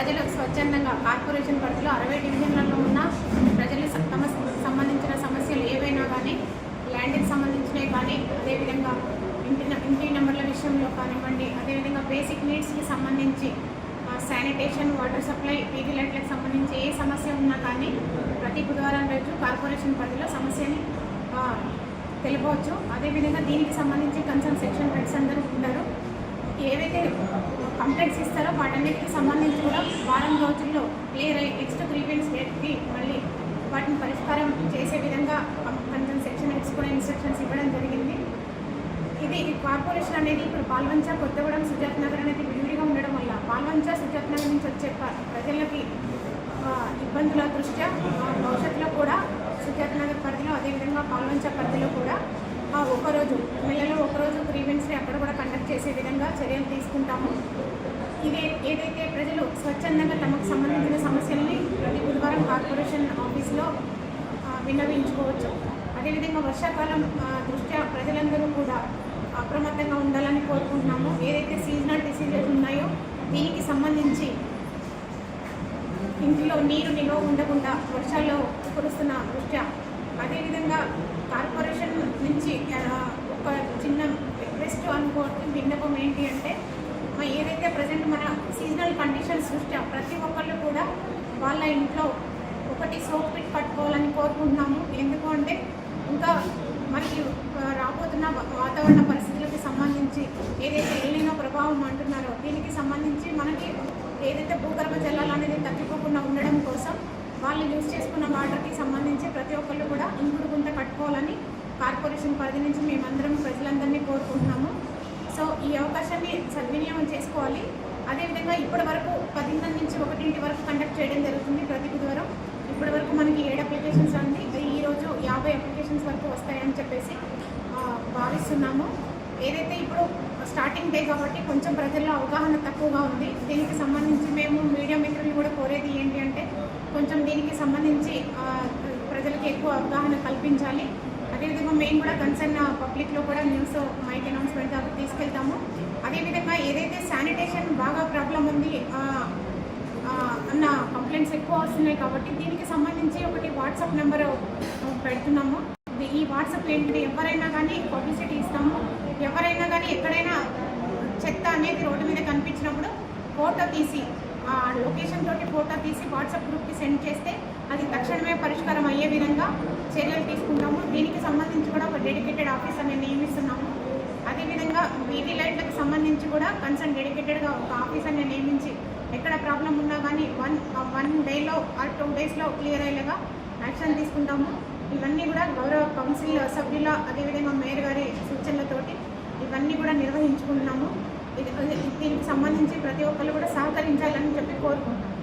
ప్రజలు స్వచ్ఛందంగా కార్పొరేషన్ పరిధిలో 60 డివిజన్లలో ఉన్న ప్రజలు తమ సంబంధించిన సమస్యలు ఏవైనా కానీ, ల్యాండ్కి సంబంధించినవి కానీ, అదేవిధంగా ఇంటి నెంబర్ల విషయంలో కానివ్వండి, అదేవిధంగా బేసిక్ నీడ్స్కి సంబంధించి శానిటేషన్, వాటర్ సప్లై, వీధి లైట్లకు సంబంధించి ఏ సమస్య ఉన్నా కానీ ప్రతి బుధవారం రోజు కార్పొరేషన్ పరిధిలో సమస్యని తెలుపవచ్చు. అదేవిధంగా దీనికి సంబంధించి కన్సర్న్ సెక్షన్ హెడ్స్ అందరూ ఉంటారు. ఏవైతే కంప్లైంట్స్ ఇస్తారో వాటన్నిటికి సంబంధించి కూడా వారం రోజుల్లో క్లియర్ అయ్యి నెక్స్ట్ గ్రీవెన్స్ డేట్కి మళ్ళీ వాటిని పరిష్కారం చేసే విధంగా కన్సర్న్ సెక్షన్ హెడ్స్ కూడా ఇన్స్ట్రక్షన్స్ ఇవ్వడం జరిగింది. ఇది కార్పొరేషన్ అనేది ఇప్పుడు పాల్వంచ, కొత్తగూడెం, సుజాత్ నగర్ అనేది విడివిడిగా ఉండడం వల్ల పాల్వంచ, సుజాత్ నగర్ నుంచి వచ్చే ప్రజలకి ఇబ్బందుల దృష్ట్యా భవిష్యత్తులో కూడా సుజాత్ నగర్ పరిధిలో, అదేవిధంగా పాల్వంచ పరిధిలో కూడా ఒకరోజు నెలలో ఒకరోజు గ్రీవెన్స్ని అక్కడ కూడా కండక్ట్ చేసే విధంగా చర్యలు తీసుకుంటాము. ఏదైతే ప్రజలు స్వచ్ఛందంగా తమకు సంబంధించిన సమస్యల్ని ప్రతి బుధవారం కార్పొరేషన్ ఆఫీస్లో విన్నవించుకోవచ్చు. అదేవిధంగా వర్షాకాలం దృష్ట్యా ప్రజలందరూ కూడా అప్రమత్తంగా ఉండాలని కోరుకుంటున్నాము. ఏదైతే సీజనల్ డిసీజెస్ ఉన్నాయో దీనికి సంబంధించి ఇంటిలో నీరు నిల్వ ఉండకుండా వర్షాల్లో కురుస్తున్న దృష్ట్యా, అదేవిధంగా కార్పొరేషన్ నుంచి ఒక చిన్న రిక్వెస్ట్ అనుకోవడం విన్నపం ఏంటి అంటే, ఏదైతే ప్రజెంట్ మన సీజనల్ కండిషన్స్ దృష్ట్యా ప్రతి ఒక్కళ్ళు కూడా వాళ్ళ ఇంట్లో ఒకటి సోప్ పిట్ పట్టుకోవాలని కోరుకుంటున్నాము. ఎందుకు అంటే ఇంకా మనకి రాబోతున్న వాతావరణ పరిస్థితులకి సంబంధించి ఏదైతే ఎల్నినో ప్రభావం అంటున్నారో దీనికి సంబంధించి మనకి ఏదైతే భూగర్భ జలాలు అనేది తగ్గిపోకుండా ఉండడం కోసం వాళ్ళు యూజ్ చేసుకున్న వాటర్కి సంబంధించి ప్రతి ఒక్కళ్ళు కూడా ఇంకుడు గుంత కట్టుకోవాలని కార్పొరేషన్ పరిధి నుంచి మేమందరం ప్రజలందరినీ కోరుకుంటున్నాము. సో ఈ అవకాశాన్ని సద్వినియోగం చేసుకోవాలి. అదేవిధంగా ఇప్పటి వరకు 10 నుంచి 1 వరకు కండక్ట్ చేయడం జరుగుతుంది ప్రతి బుధవారం. ఇప్పటి వరకు మనకి 7 అప్లికేషన్స్ అంది. ఈరోజు 50 అప్లికేషన్స్ వరకు వస్తాయని చెప్పేసి భావిస్తున్నాము. ఏదైతే ఇప్పుడు స్టార్టింగ్ డే కాబట్టి కొంచెం ప్రజల్లో అవగాహన తక్కువగా ఉంది. దీనికి సంబంధించి మేము మీడియా మిత్రులు కూడా కోరేది ఏంటి అంటే, కొంచెం దీనికి సంబంధించి ప్రజలకు ఎక్కువ అవగాహన కల్పించాలి. అదేవిధంగా మేము కూడా కన్సర్న్ పబ్లిక్లో కూడా న్యూస్ మైక్ అనౌన్స్మెంట్ తీసుకెళ్తాము. అదేవిధంగా ఏదైతే శానిటేషన్ బాగా ప్రాబ్లం ఉంది అన్న కంప్లైంట్స్ ఎక్కువ వస్తున్నాయి కాబట్టి దీనికి సంబంధించి ఒకటి వాట్సాప్ నెంబర్ పెడుతున్నాము. ఈ వాట్సాప్ ఏంటి, ఎవరైనా కానీ పబ్లిసిటీ ఇస్తాము. ఎవరైనా కానీ ఎక్కడైనా చెత్త అనేది రోడ్డు మీద కనిపించినప్పుడు ఫోటో తీసి ఆ లొకేషన్ తోటి ఫోటో తీసి వాట్సాప్ గ్రూప్కి సెండ్ చేస్తే అది తక్షణమే పరిష్కారం అయ్యే విధంగా చర్యలు తీసుకుంటాము. దీనికి సంబంధించి కూడా ఒక డెడికేటెడ్ ఆఫీసర్ అనేది నియమిస్తున్నాము. అదేవిధంగా వీధి లైట్లకు సంబంధించి కూడా కన్సర్న్ డెడికేటెడ్గా ఒక ఆఫీసర్ని నియమించి ఎక్కడ ప్రాబ్లం ఉన్నా కానీ వన్ డేలో ఆర్ 2 డేస్లో క్లియర్ అయ్యేలాగా యాక్షన్ తీసుకుంటాము. ఇవన్నీ కూడా గౌరవ కౌన్సిల్ సభ్యుల, అదేవిధంగా మేయర్ గారి సూచనలతోటి ఇవన్నీ కూడా నిర్వహించుకుంటున్నాము. దీనికి సంబంధించి ప్రతి ఒక్కరు కూడా సహకరించాలని చెప్పి కోరుకుంటున్నాము.